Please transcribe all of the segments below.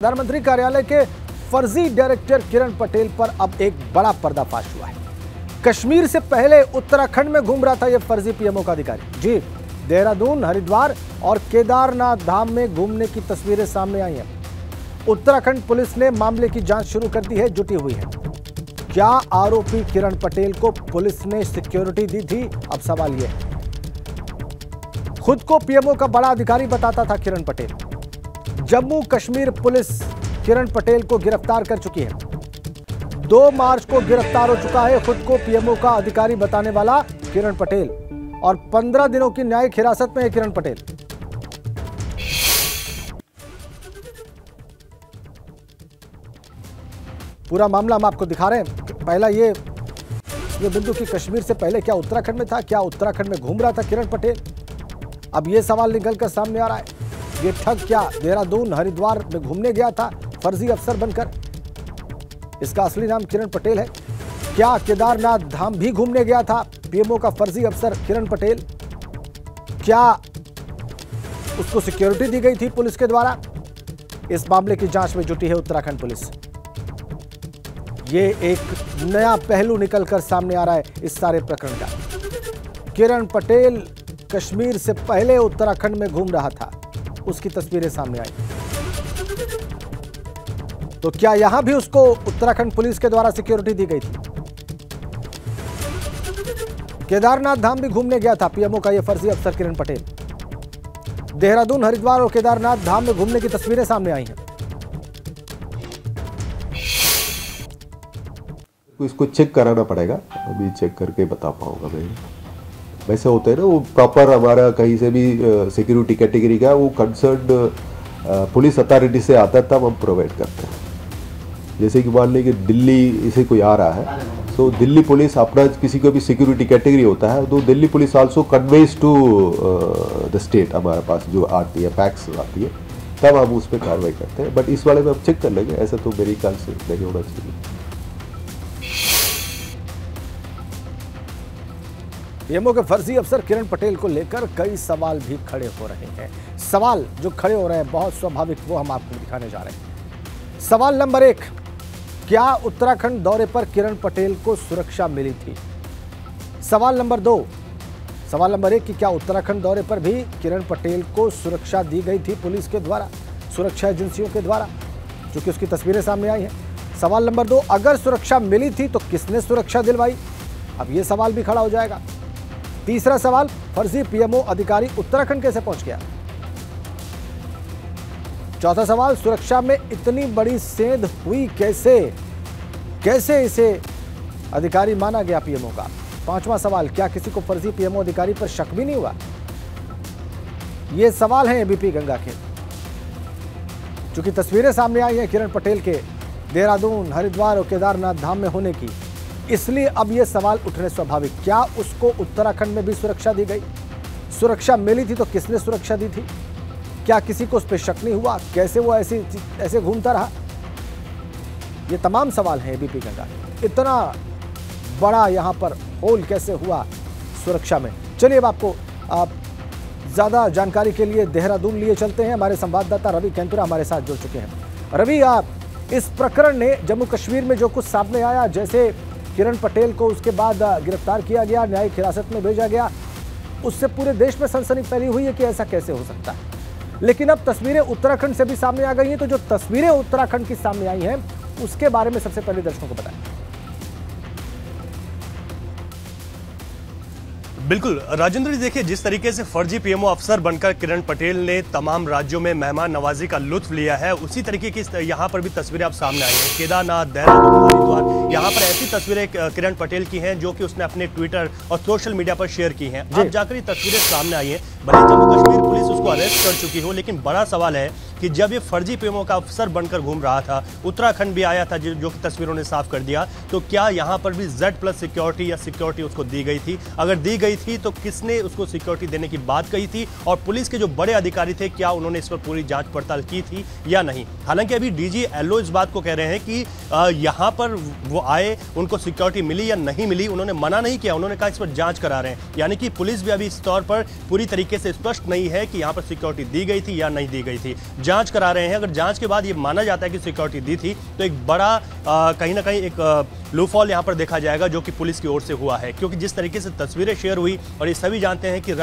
प्रधानमंत्री कार्यालय के फर्जी डायरेक्टर किरण पटेल पर अब एक बड़ा पर्दाफाश हुआ है। कश्मीर से पहले उत्तराखंड में घूम रहा था यह फर्जी पीएमओ का अधिकारी। जी, देहरादून, हरिद्वार और केदारनाथ धाम में घूमने की तस्वीरें सामने आई हैं। उत्तराखंड पुलिस ने मामले की जांच शुरू कर दी है, जुटी हुई है। क्या आरोपी किरण पटेल को पुलिस ने सिक्योरिटी दी थी? अब सवाल यह है। खुद को पीएमओ का बड़ा अधिकारी बताता था किरण पटेल। जम्मू कश्मीर पुलिस किरण पटेल को गिरफ्तार कर चुकी है। 2 मार्च को गिरफ्तार हो चुका है खुद को पीएमओ का अधिकारी बताने वाला किरण पटेल, और 15 दिनों की न्यायिक हिरासत में है किरण पटेल। पूरा मामला हम आपको दिखा रहे हैं। पहला ये बिंदु कि कश्मीर से पहले क्या उत्तराखंड में था, क्या उत्तराखंड में घूम रहा था किरण पटेल। अब ये सवाल निकलकर सामने आ रहा है। ये ठग क्या देहरादून, हरिद्वार में घूमने गया था फर्जी अफसर बनकर? इसका असली नाम किरण पटेल है। क्या केदारनाथ धाम भी घूमने गया था पीएमओ का फर्जी अफसर किरण पटेल? क्या उसको सिक्योरिटी दी गई थी पुलिस के द्वारा? इस मामले की जांच में जुटी है उत्तराखंड पुलिस। ये एक नया पहलू निकलकर सामने आ रहा है इस सारे प्रकरण का। किरण पटेल कश्मीर से पहले उत्तराखंड में घूम रहा था, उसकी तस्वीरें सामने आई। तो क्या यहां भी उसको उत्तराखंड पुलिस के द्वारा सिक्योरिटी दी गई थी? केदारनाथ धाम भी घूमने गया था पीएमओ का यह फर्जी अफसर किरण पटेल। देहरादून, हरिद्वार और केदारनाथ धाम में घूमने की तस्वीरें सामने आई हैं। इसको चेक कराना पड़ेगा, अभी चेक करके बता पाऊंगा मैं। वैसे होता है ना, वो प्रॉपर हमारा कहीं से भी सिक्योरिटी कैटेगरी का वो कंसर्न पुलिस अथॉरिटी से आता है, तब हम प्रोवाइड करते हैं। जैसे कि मान लीजिए दिल्ली से कोई आ रहा है, तो दिल्ली पुलिस अपना किसी को भी सिक्योरिटी कैटेगरी होता है, तो Delhi police also conveys to the state. हमारे पास जो आती है फैक्स आती है, तब हम उस पर कार्रवाई करते हैं। बट इस वाले में हम चेक कर लेंगे, ऐसा तो मेरे ख्याल से नहीं होना चाहिए। पीएमओ के फर्जी अफसर किरण पटेल को लेकर कई सवाल भी खड़े हो रहे हैं। सवाल जो खड़े हो रहे हैं बहुत स्वाभाविक, वो हम आपको दिखाने जा रहे हैं। सवाल नंबर 1, क्या उत्तराखंड दौरे पर किरण पटेल को सुरक्षा मिली थी? सवाल नंबर 2, सवाल नंबर 1 कि क्या उत्तराखंड दौरे पर भी किरण पटेल को सुरक्षा दी गई थी पुलिस के द्वारा, सुरक्षा एजेंसियों के द्वारा, क्योंकि उसकी तस्वीरें सामने आई हैं। सवाल नंबर 2, अगर सुरक्षा मिली थी तो किसने सुरक्षा दिलवाई? अब यह सवाल भी खड़ा हो जाएगा। तीसरा सवाल, फर्जी पीएमओ अधिकारी उत्तराखंड कैसे पहुंच गया? चौथा सवाल, सुरक्षा में इतनी बड़ी सेंध हुई कैसे? कैसे इसे अधिकारी माना गया पीएमओ का? पांचवा सवाल, क्या किसी को फर्जी पीएमओ अधिकारी पर शक भी नहीं हुआ? ये सवाल हैं एबीपी गंगा के। चूंकि तस्वीरें सामने आई हैं किरण पटेल के देहरादून, हरिद्वार और केदारनाथ धाम में होने की, इसलिए अब ये सवाल उठने स्वाभाविक। क्या उसको उत्तराखंड में भी सुरक्षा दी गई? सुरक्षा मिली थी तो किसने सुरक्षा दी थी? क्या किसी को उस पर शक नहीं हुआ? कैसे वो ऐसे घूमता रहा? ये तमाम सवाल हैं एबीपी गंगा। इतना बड़ा यहां पर होल कैसे हुआ सुरक्षा में? चलिए अब आपको ज्यादा जानकारी के लिए देहरादून लिए चलते हैं। हमारे संवाददाता रवि कैंतुरा हमारे साथ जुड़ चुके हैं। रवि, इस प्रकरण ने जम्मू कश्मीर में जो कुछ सामने आया, जैसे किरण पटेल को उसके बाद गिरफ्तार किया गया, न्यायिक हिरासत में भेजा गया, उससे पूरे देश में सनसनी फैली हुई है कि ऐसा कैसे हो सकता है। लेकिन अब तस्वीरें उत्तराखंड से भी सामने आ गई हैं, तो जो तस्वीरें उत्तराखंड की सामने आई हैं उसके बारे में सबसे पहले दर्शकों को बताएं। बिल्कुल राजेंद्र जी, देखिए जिस तरीके से फर्जी पीएमओ अफसर बनकर किरण पटेल ने तमाम राज्यों में मेहमान नवाजी का लुत्फ लिया है, उसी तरीके की यहाँ पर भी तस्वीरें अब सामने आई हैं। केदारनाथ, देहरादून, हरिद्वार, यहाँ पर ऐसी तस्वीरें किरण पटेल की हैं जो कि उसने अपने ट्विटर और सोशल मीडिया पर शेयर की हैं। अब जाकर ये तस्वीरें सामने आई हैं। भले जम्मू कश्मीर पुलिस उसको अरेस्ट कर चुकी हो, लेकिन बड़ा सवाल है कि जब ये फर्जी पीएमओ का अफसर बनकर घूम रहा था, उत्तराखंड भी आया था, जो कि तस्वीरों ने साफ कर दिया, तो क्या यहाँ पर भी Z+ सिक्योरिटी या सिक्योरिटी उसको दी गई थी? अगर दी गई थी तो किसने उसको सिक्योरिटी देने की बात कही थी? और पुलिस के जो बड़े अधिकारी थे, क्या उन्होंने इस पर पूरी जांच पड़ताल की थी या नहीं? हालांकि अभी डीजी एलओ इस बात को कह रहे हैं कि यहाँ पर वो आए, उनको सिक्योरिटी मिली या नहीं मिली, उन्होंने मना नहीं किया, उन्होंने कहा इस पर जांच करा रहे हैं। यानी कि पुलिस भी अभी इस तौर पर पूरी तरीके से स्पष्ट नहीं है कि यहाँ पर सिक्योरिटी दी गई थी या नहीं दी गई थी। जांच करा रहे हैं। अगर जांच के बाद ये माना जाता है कि सिक्योरिटी दी थी तो एक बड़ा कहीं ना कहीं एक लूफॉल यहां पर देखा जाएगा जो कि पुलिस की ओर से हुआ है, क्योंकि जिस तरीके से तस्वीरें शेयर हुई और ये सभी जानते हैं कि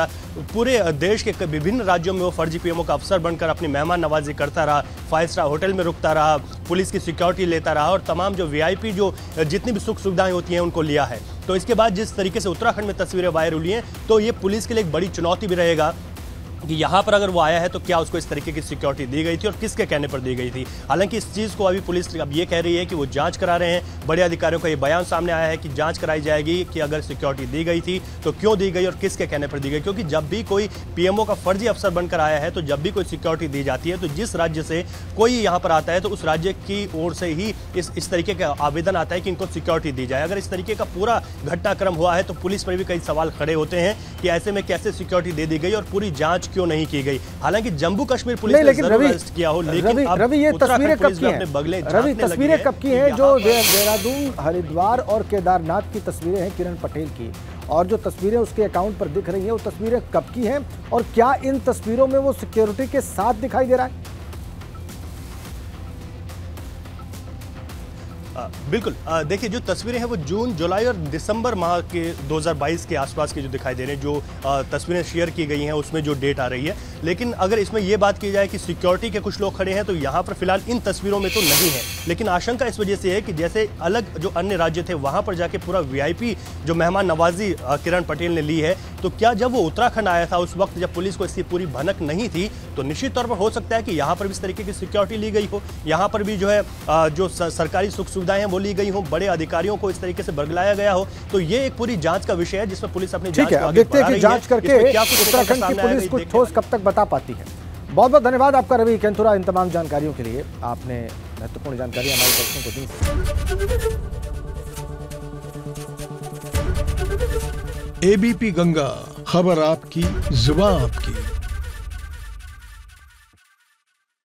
पूरे देश के विभिन्न राज्यों में वो फर्जी पीएमओ का अफसर बनकर अपनी मेहमान नवाजी करता रहा, 5 स्टार होटल में रुकता रहा, पुलिस की सिक्योरिटी लेता रहा और तमाम जो वीआईपी जो जितनी भी सुख सुविधाएं होती हैं उनको लिया है। तो इसके बाद जिस तरीके से उत्तराखंड में तस्वीरें वायरल हुई हैं तो ये पुलिस के लिए एक बड़ी चुनौती भी रहेगा कि यहाँ पर अगर वो आया है तो क्या उसको इस तरीके की सिक्योरिटी दी गई थी और किसके कहने पर दी गई थी। हालांकि इस चीज़ को अभी पुलिस अब ये कह रही है कि वो जांच करा रहे हैं। बड़े अधिकारियों का ये बयान सामने आया है कि जांच कराई जाएगी कि अगर सिक्योरिटी दी गई थी तो क्यों दी गई और किसके कहने पर दी गई, क्योंकि जब भी कोई पीएमओ का फर्जी अफसर बनकर आया है तो जब भी कोई सिक्योरिटी दी जाती है तो जिस राज्य से कोई यहाँ पर आता है तो उस राज्य की ओर से ही इस तरीके का आवेदन आता है कि इनको सिक्योरिटी दी जाए। अगर इस तरीके का पूरा घटनाक्रम हुआ है तो पुलिस पर भी कई सवाल खड़े होते हैं कि ऐसे में कैसे सिक्योरिटी दे दी गई और पूरी जांच क्यों नहीं की गई। हालांकि जम्मू कश्मीर पुलिस ने जरूर अरेस्ट किया हो, लेकिन रवि ये तस्वीरें कब की हैं? रवि तस्वीरें कब की हैं? जो देहरादून, हरिद्वार और केदारनाथ की तस्वीरें हैं किरण पटेल की, और जो तस्वीरें उसके अकाउंट पर दिख रही हैं वो तस्वीरें कब की हैं और क्या इन तस्वीरों में वो सिक्योरिटी के साथ दिखाई दे रहा है? बिल्कुल, देखिए जो तस्वीरें हैं वो जून, जुलाई और दिसंबर माह के 2022 के आसपास के जो दिखाई दे रहे हैं, जो तस्वीरें शेयर की गई हैं उसमें जो डेट आ रही है। लेकिन अगर इसमें ये बात की जाए कि सिक्योरिटी के कुछ लोग खड़े हैं तो यहाँ पर फिलहाल इन तस्वीरों में तो नहीं है, लेकिन आशंका इस वजह से है कि जैसे अलग जो अन्य राज्य थे वहाँ पर जाके पूरा वीआईपी जो मेहमान नवाजी किरण पटेल ने ली है, तो क्या जब वो उत्तराखंड आया था उस वक्त जब पुलिस को इसकी पूरी भनक नहीं थी तो निश्चित तौर पर हो सकता है कि यहाँ पर भी इस तरीके की सिक्योरिटी ली गई हो, यहाँ पर भी जो है जो सरकारी सुख सुविधाएं हैं वो ली गई हो, बड़े अधिकारियों को इस तरीके से बरगलाया गया हो। तो ये एक पूरी जांच का विषय है जिसमें पुलिस अपनी जांच को आगे देखते हैं कि जांच करके उत्तराखंड की पुलिस कुछ ठोस कब तक बता पाती है। बहुत बहुत धन्यवाद आपका रवि केंथुरा इन तमाम जानकारियों के लिए। आपने महत्वपूर्ण जानकारी हमारे दर्शकों को दी। एबीपी गंगा, खबर आपकी, जुबान आपकी।